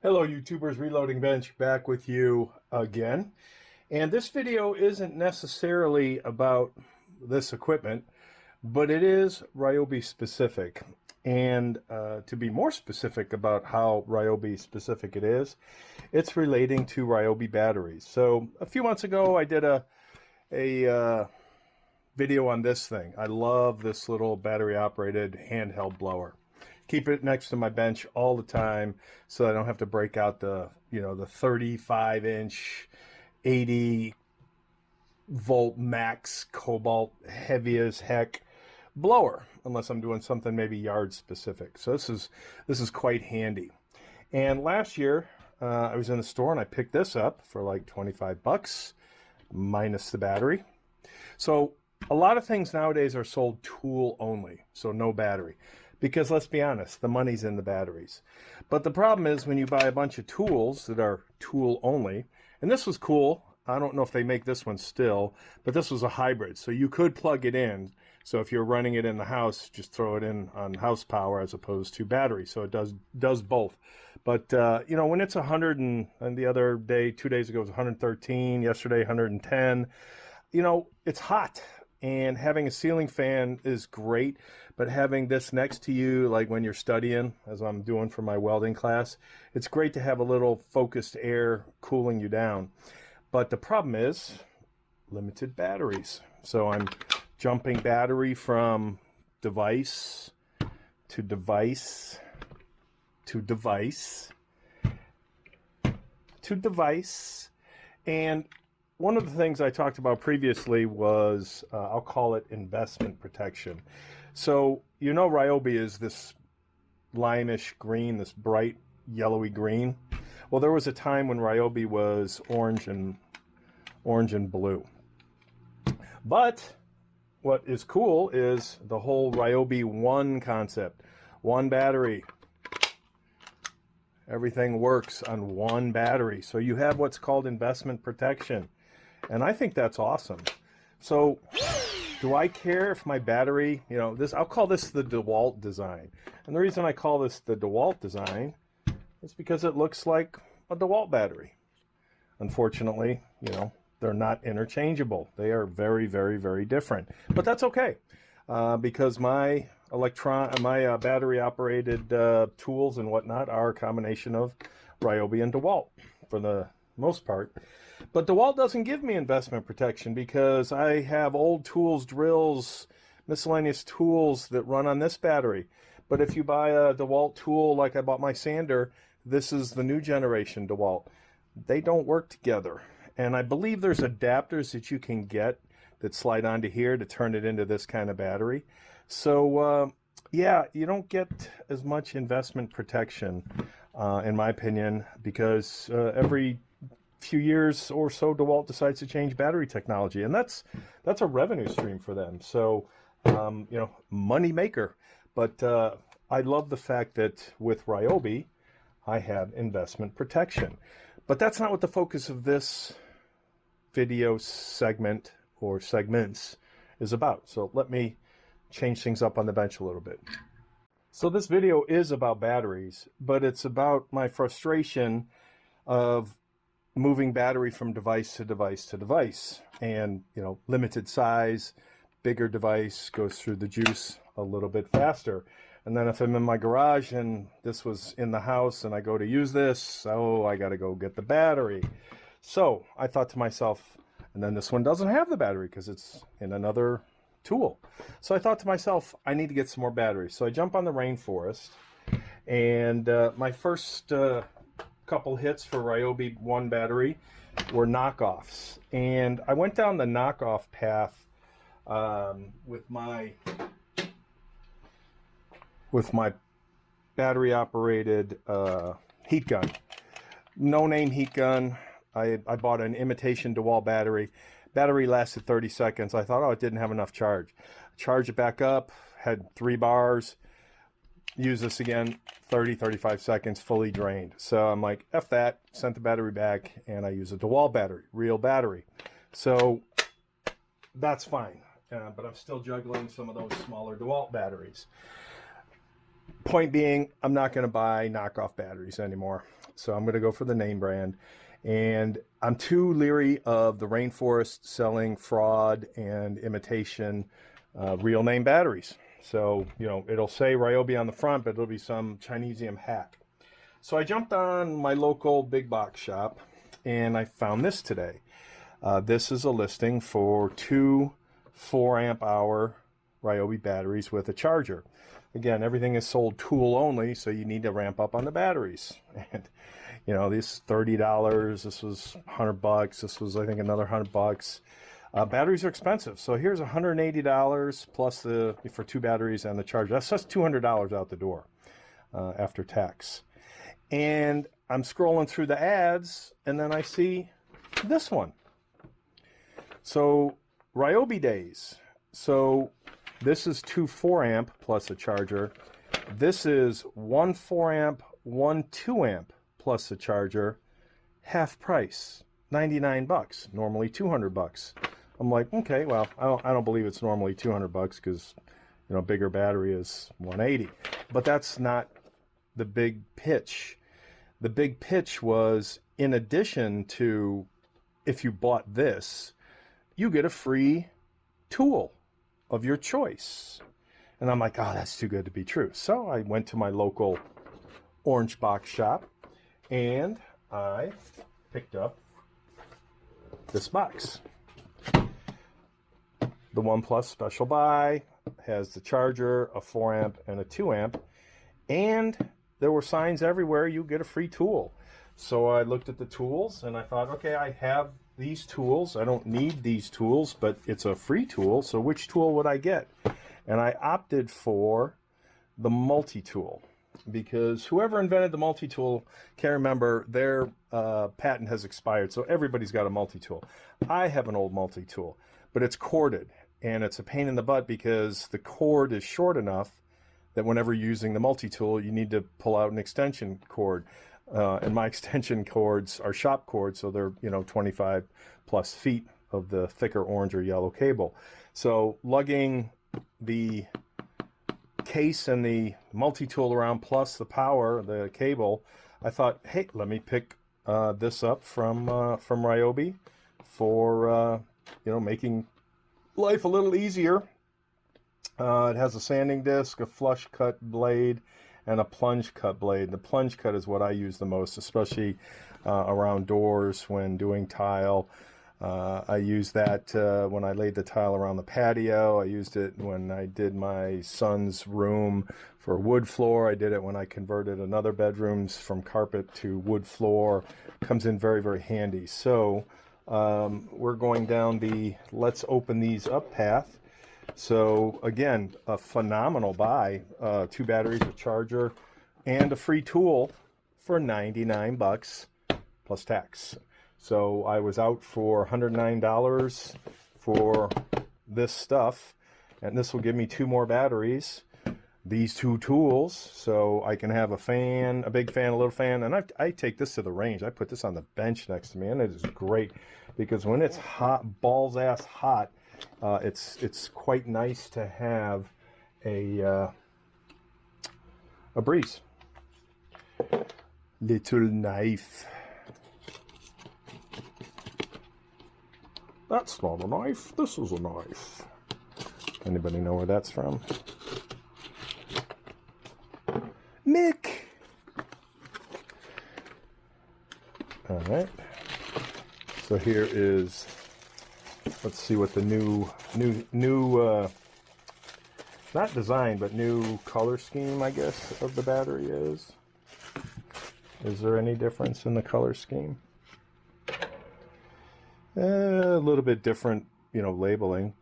Hello YouTubers, Reloading Bench back with you again. And this video isn't necessarily about this equipment, but it is Ryobi specific. And to be more specific about how Ryobi specific it is, it's relating to Ryobi batteries. So a few months ago I did a video on this thing. I love this little battery operated handheld blower. Keep it next to my bench all the time so I don't have to break out the 35-inch 80 volt max cobalt heavy as heck blower unless I'm doing something maybe yard specific. So this is quite handy. And last year I was in the store and I picked this up for like 25 bucks minus the battery. So a lot of things nowadays are sold tool only, so no battery. Because let's be honest, the money's in the batteries. But the problem is when you buy a bunch of tools that are tool only, and this was cool. I don't know if they make this one still, but this was a hybrid. So you could plug it in. So if you're running it in the house, just throw it in on house power as opposed to battery. So it does both. But, when it's 100 and the other day, 2 days ago, it was 113, yesterday 110, it's hot. And having a ceiling fan is great, but having this next to you, like when you're studying, as I'm doing for my welding class, it's great to have a little focused air cooling you down. But the problem is limited batteries. So I'm jumping battery from device to device to device to device. And one of the things I talked about previously was, I'll call it investment protection. So, Ryobi is this limeish green, this bright yellowy green. Well, there was a time when Ryobi was orange and blue. But what is cool is the whole Ryobi One concept. One battery. Everything works on one battery. So you have what's called investment protection. And I think that's awesome. So do I care if my battery, I'll call this the DeWalt design. And the reason I call this the DeWalt design is because it looks like a DeWalt battery. Unfortunately, they're not interchangeable. They are very, very, very different. But that's okay. Because my battery operated tools and whatnot are a combination of Ryobi and DeWalt for the most part. But DeWalt doesn't give me investment protection because I have old tools, drills, miscellaneous tools that run on this battery. But if you buy a DeWalt tool like I bought my sander, this is the new generation DeWalt. They don't work together. And I believe there's adapters that you can get that slide onto here to turn it into this kind of battery. So, yeah, you don't get as much investment protection, in my opinion, because every few years or so DeWalt decides to change battery technology, and that's a revenue stream for them. So money maker. But I love the fact that with Ryobi I have investment protection. But that's not what the focus of this video segment or segments is about. So let me change things up on the bench a little bit. So this video is about batteries, but it's about my frustration of moving battery from device to device to device. And, limited size, bigger device goes through the juice a little bit faster. And then if I'm in my garage and this was in the house and I go to use this, I got to go get the battery. So I thought to myself, and then this one doesn't have the battery because it's in another tool. So I thought to myself, I need to get some more batteries. So I jump on the rainforest, and my first couple hits for Ryobi One battery were knockoffs, and I went down the knockoff path with my battery operated heat gun. No name heat gun. I bought an imitation DeWalt battery. Battery lasted 30 seconds. I thought, it didn't have enough charge. Charge it back up, had 3 bars. Use this again, 35 seconds, fully drained. So I'm like, F that, sent the battery back, and I use a DeWalt battery, real battery. So that's fine, but I'm still juggling some of those smaller DeWalt batteries. Point being, I'm not going to buy knockoff batteries anymore. so I'm going to go for the name brand. And I'm too leery of the rainforest selling fraud and imitation real name batteries. So, you know, it'll say Ryobi on the front, but it'll be some Chinesium hack. So I jumped on my local big box shop and I found this today. This is a listing for 2 4-amp hour Ryobi batteries with a charger. Again, everything is sold tool only, so you need to ramp up on the batteries. And you know, these $30, this was $100, this was I think another $100. Batteries are expensive, so here's $180 plus for 2 batteries and the charger. That's just $200 out the door after tax. And I'm scrolling through the ads, and then I see this one. So Ryobi days. So this is 2 4-amp plus a charger. This is 1 4-amp, 1 2-amp plus a charger, half price, $99. Normally $200. I'm like, okay, well, I don't believe it's normally $200 because, you know, bigger battery is $180. But that's not the big pitch. The big pitch was, in addition to, if you bought this, you get a free tool of your choice. And I'm like, oh, that's too good to be true. So I went to my local orange box shop and I picked up this box. The One Plus special buy has the charger, a 4-amp and a 2-amp, and there were signs everywhere, you get a free tool. So I looked at the tools and I thought, okay, I have these tools. I don't need these tools, but it's a free tool, so which tool would I get? And I opted for the multi-tool, because whoever invented the multi-tool, can't remember, their patent has expired, so everybody's got a multi-tool. I have an old multi-tool, but it's corded, and it's a pain in the butt because the cord is short enough that whenever you're using the multi-tool, you need to pull out an extension cord. And my extension cords are shop cords, so they're, you know, 25 plus feet of the thicker orange or yellow cable. So lugging the case and the multi-tool around plus the power, the cable, I thought, hey, let me pick this up from Ryobi for you know, making life a little easier. It has a sanding disc, a flush cut blade, and a plunge cut blade. The plunge cut is what I use the most, especially around doors when doing tile. I used that when I laid the tile around the patio. I used it when I did my son's room for wood floor. I did it when I converted another bedrooms from carpet to wood floor. Comes in very, very handy. So we're going down the let's open these up path. So again, a phenomenal buy, 2 batteries, a charger, and a free tool for $99 plus tax. So I was out for $109 for this stuff, and this will give me 2 more batteries, these 2 tools, so I can have a fan, a big fan, a little fan, and I take this to the range. I put this on the bench next to me, and it is great because when it's hot, balls ass hot, it's quite nice to have a breeze. Little knife. That's not a knife. This is a knife. Anybody know where that's from? Mick. All right. So here is. Let's see what the new not design, but new color scheme, I guess, of the battery is. Is there any difference in the color scheme? A little bit different, you know, labeling.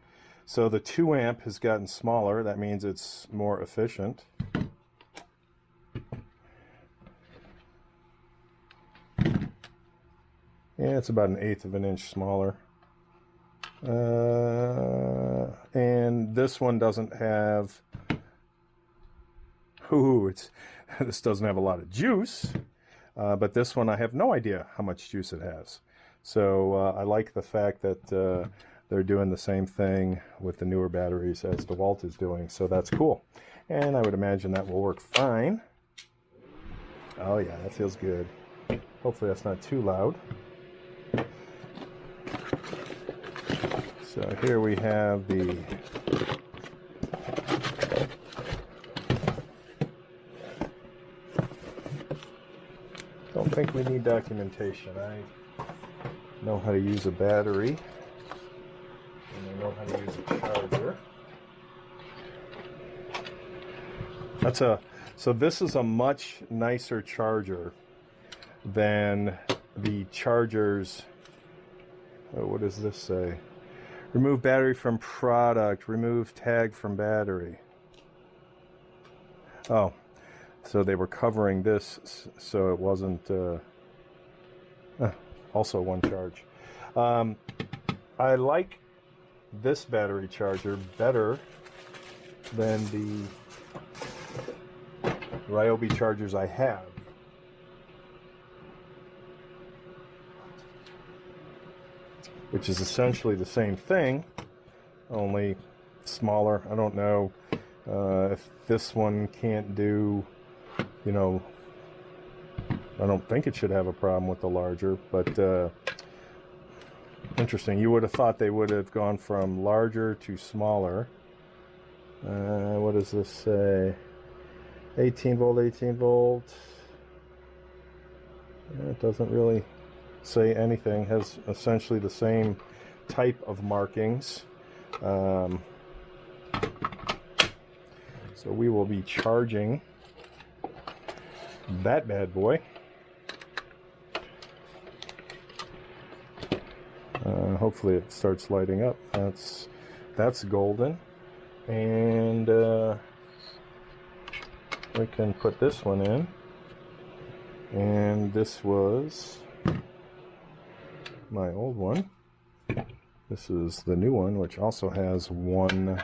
So the 2-amp has gotten smaller. That means it's more efficient. Yeah, it's about 1/8 of an inch smaller. And this one doesn't have, this doesn't have a lot of juice, but this one I have no idea how much juice it has. So I like the fact that they're doing the same thing with the newer batteries as DeWalt is doing, so that's cool. And I would imagine that will work fine. Oh yeah, that feels good. Hopefully that's not too loud. So here we have the don't think we need documentation. I know how to use a battery, and I know how to use a charger. So this is a much nicer charger than the chargers. Oh, what does this say? Remove battery from product, remove tag from battery. Oh, so they were covering this so it wasn't also one charge. I like this battery charger better than the Ryobi chargers I have. Which is essentially the same thing, only smaller. I don't know if this one can't do, you know, I don't think it should have a problem with the larger, but interesting. You would have thought they would have gone from larger to smaller. What does this say? 18 volt, 18 volt. It doesn't really say anything. Has essentially the same type of markings. So we will be charging that bad boy. Hopefully it starts lighting up. That's golden, and we can put this one in, and this was my old one. This is the new one, which also has one,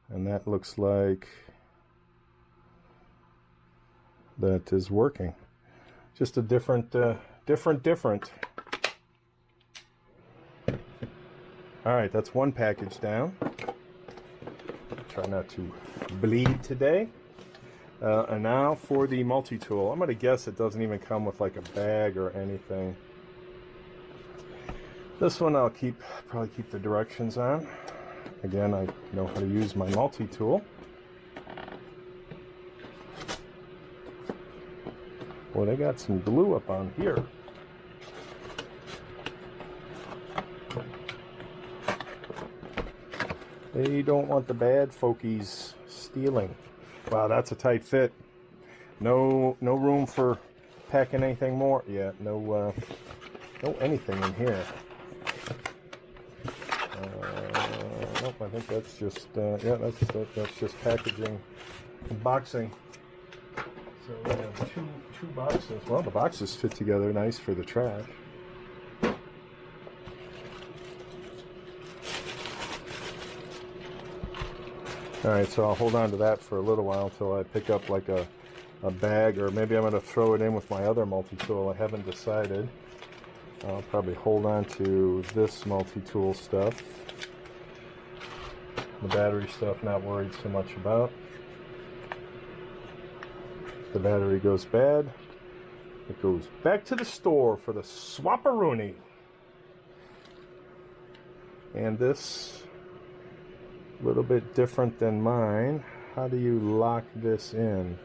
and that looks like that is working. Just a different. All right, that's one package down. Try not to bleed today. And now for the multi-tool. I'm going to guess it doesn't even come with like a bag or anything. This one I'll probably keep the directions on. Again, I know how to use my multi-tool. Well, they got some glue up on here. They don't want the bad folkies stealing. Wow, that's a tight fit. No room for packing anything more. Yeah, no anything in here. Nope, I think that's just yeah, that's just packaging and boxing. So we have two boxes. Well, the boxes fit together nice for the trash. Alright, so I'll hold on to that for a little while until I pick up like a bag, or maybe I'm going to throw it in with my other multi-tool. I haven't decided. I'll probably hold on to this multi-tool stuff. The battery stuff, not worried so much about. The battery goes bad, it goes back to the store for the swapperoonie. And this, a little bit different than mine. How do you lock this in?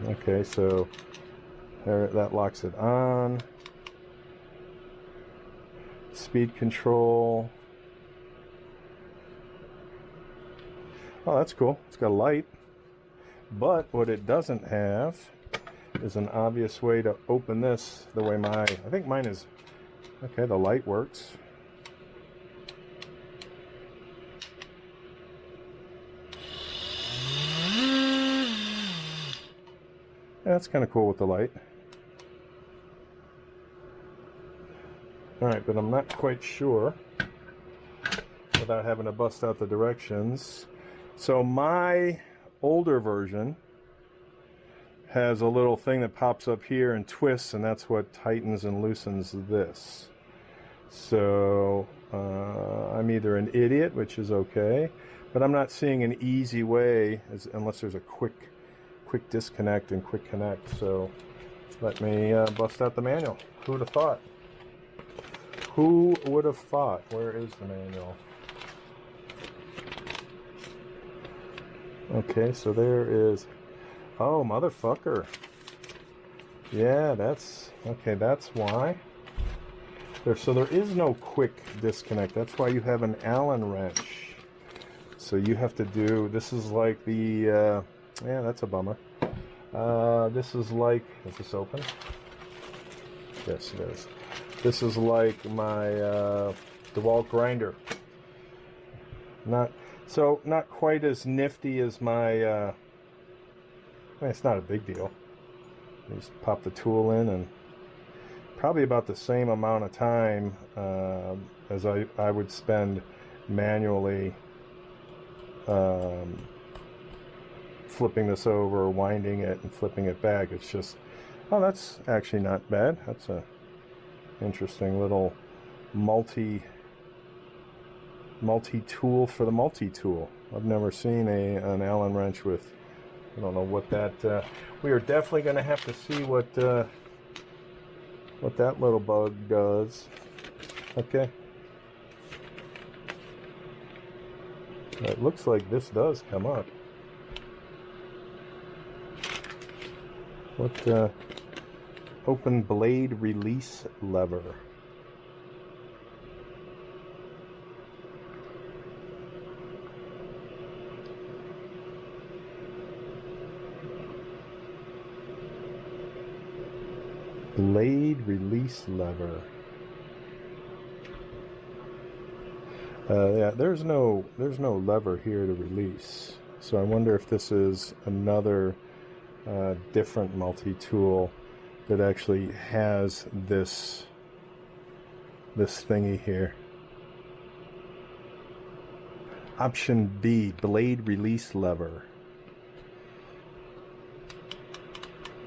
Okay, so there, that locks it on. Speed control. Oh, that's cool. It's got a light. But what it doesn't have is an obvious way to open this the way I think mine is. Okay, the light works. Yeah, that's kind of cool with the light. Alright, but I'm not quite sure without having to bust out the directions. So my older version has a little thing that pops up here and twists, and that's what tightens and loosens this. So I'm either an idiot, which is okay, but I'm not seeing an easy way, unless there's a quick disconnect and quick connect. So let me bust out the manual. Who would have thought? Who would have thought? Where is the manual? Okay, so there is... Oh, motherfucker. Yeah, that's... Okay, that's why. So there is no quick disconnect. That's why you have an Allen wrench. So you have to do... This is like the... yeah, that's a bummer. This is like... Is this open? Yes, it is. This is like my DeWalt grinder. Not quite as nifty as my... I mean, it's not a big deal. You just pop the tool in, and probably about the same amount of time as I would spend manually flipping this over, winding it, and flipping it back. It's just, oh, that's actually not bad. That's a interesting little multi-tool for the multi-tool. I've never seen an Allen wrench with, I don't know what that, we are definitely going to have to see what that little bug does. Okay. It looks like this does come up. What, open blade release lever. Blade release lever. Yeah, there's no lever here to release. So I wonder if this is another different multi-tool that actually has this thingy here. Option B, blade release lever.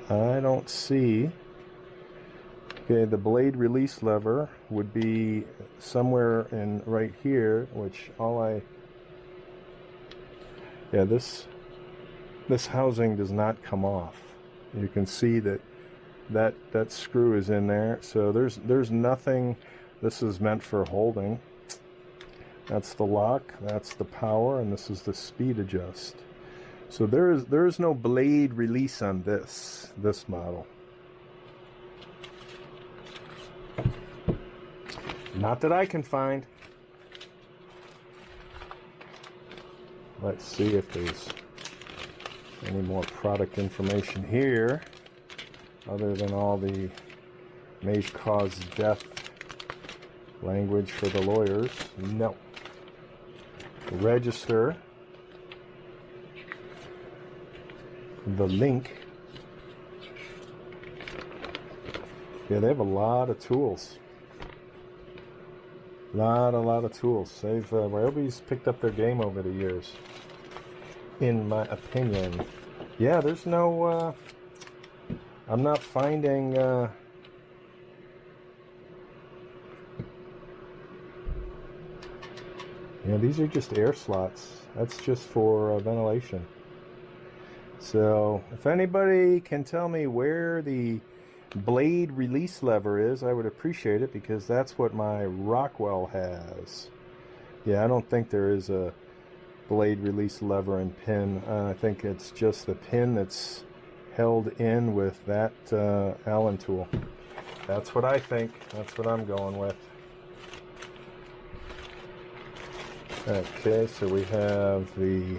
I don't see. Okay, the blade release lever would be somewhere in right here, which yeah, this housing does not come off. You can see that screw is in there, so there's nothing. This is meant for holding. That's the lock, that's the power, and this is the speed adjust. So there is no blade release on this model. Not that I can find. Let's see if there's any more product information here other than all the may cause death language for the lawyers. No. Register. The link. Yeah, they have a lot of tools. A lot of tools. They've Ryobi's picked up their game over the years, in my opinion. Yeah, there's no. I'm not finding. Yeah, these are just air slots. That's just for ventilation. So, if anybody can tell me where the blade release lever is, I would appreciate it, because that's what my Rockwell has. Yeah, I don't think there is a blade release lever and pin. I think it's just the pin that's held in with that Allen tool. That's what I think. That's what I'm going with. Okay, so we have the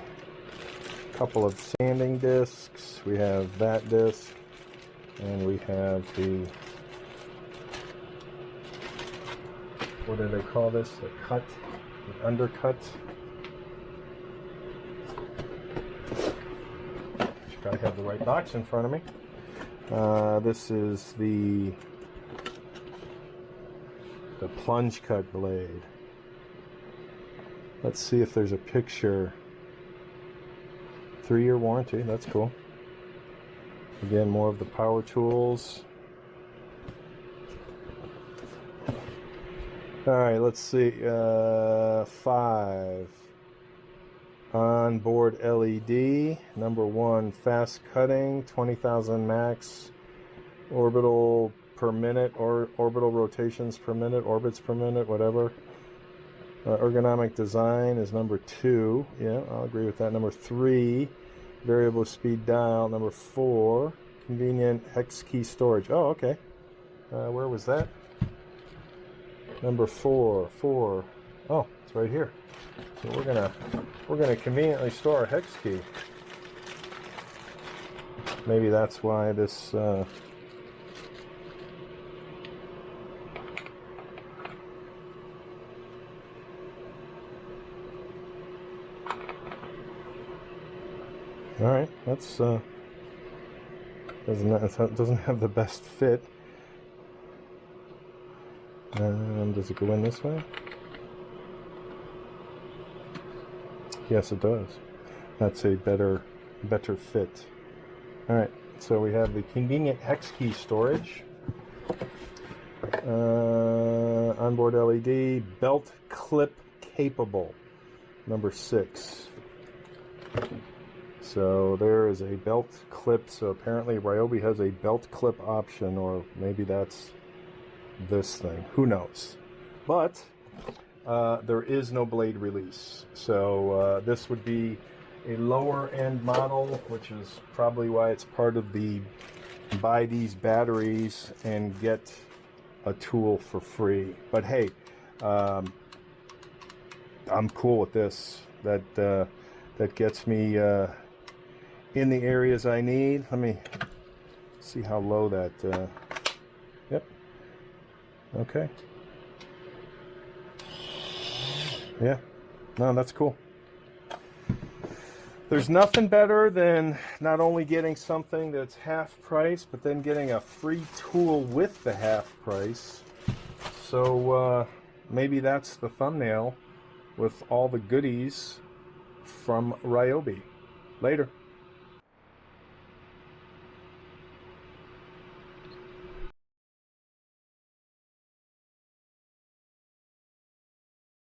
couple of sanding discs. We have that disc. And we have the, what do they call this? The cut, the undercut. Gotta have the right box in front of me. This is the plunge cut blade. Let's see if there's a picture. 3-year warranty, that's cool. Again, more of the power tools. All right, let's see. 5. onboard LED, number 1, fast cutting, 20,000 max, orbital per minute, or orbital rotations per minute, orbits per minute, whatever. Ergonomic design is number 2. Yeah, I'll agree with that. Number 3, variable speed dial. Number 4, convenient hex key storage. Oh, okay. Where was that? Number 4. Oh, it's right here. So we're gonna conveniently store our hex key. Maybe that's why this. All right, that's doesn't have the best fit. Does it go in this way? Yes, it does. That's a better fit. All right, so we have the convenient hex key storage, onboard LED, belt clip capable, number 6. So there is a belt clip. So apparently Ryobi has a belt clip option, or maybe that's this thing. Who knows? But there is no blade release. So this would be a lower end model, which is probably why it's part of the buy these batteries and get a tool for free. But hey, I'm cool with this. That gets me in the areas I need. Let me see how low that. Yep. Okay. Yeah. No, that's cool. There's nothing better than not only getting something that's half price, but then getting a free tool with the half price. So maybe that's the thumbnail with all the goodies from Ryobi. Later.